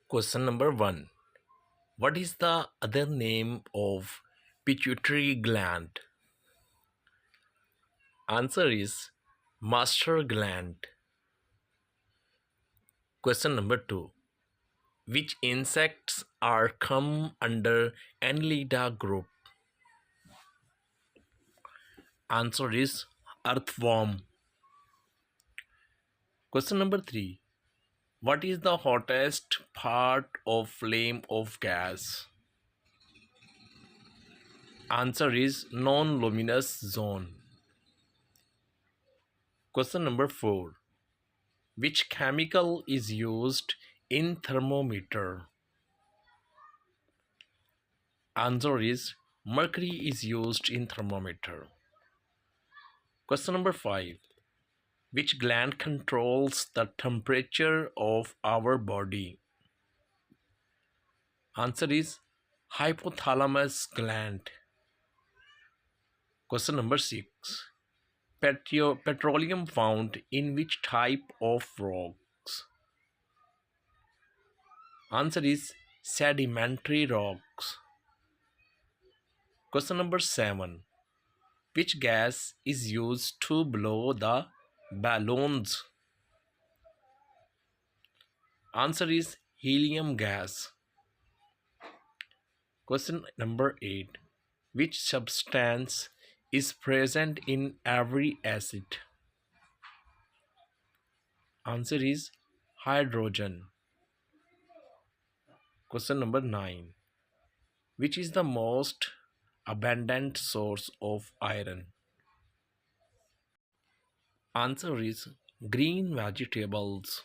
Question number 1. What is the other name of pituitary gland? Answer is master gland. Question number 2. Which insects are come under Annelida group? Answer is earthworm. Question number 3. What is the hottest part of flame of gas? Answer is non-luminous zone. Question number 4. Which chemical is used in thermometer? Answer is mercury is used in thermometer. Question number 5. Which gland controls the temperature of our body? Answer is hypothalamus gland. Question number 6. Petroleum found in which type of rocks? Answer is sedimentary rocks. Question number 7. Which gas is used to blow the balloons? Answer is helium gas. Question number 8. Which substance is present in every acid? Answer is hydrogen. Question number 9. Which is the most abundant source of iron? Answer is green vegetables.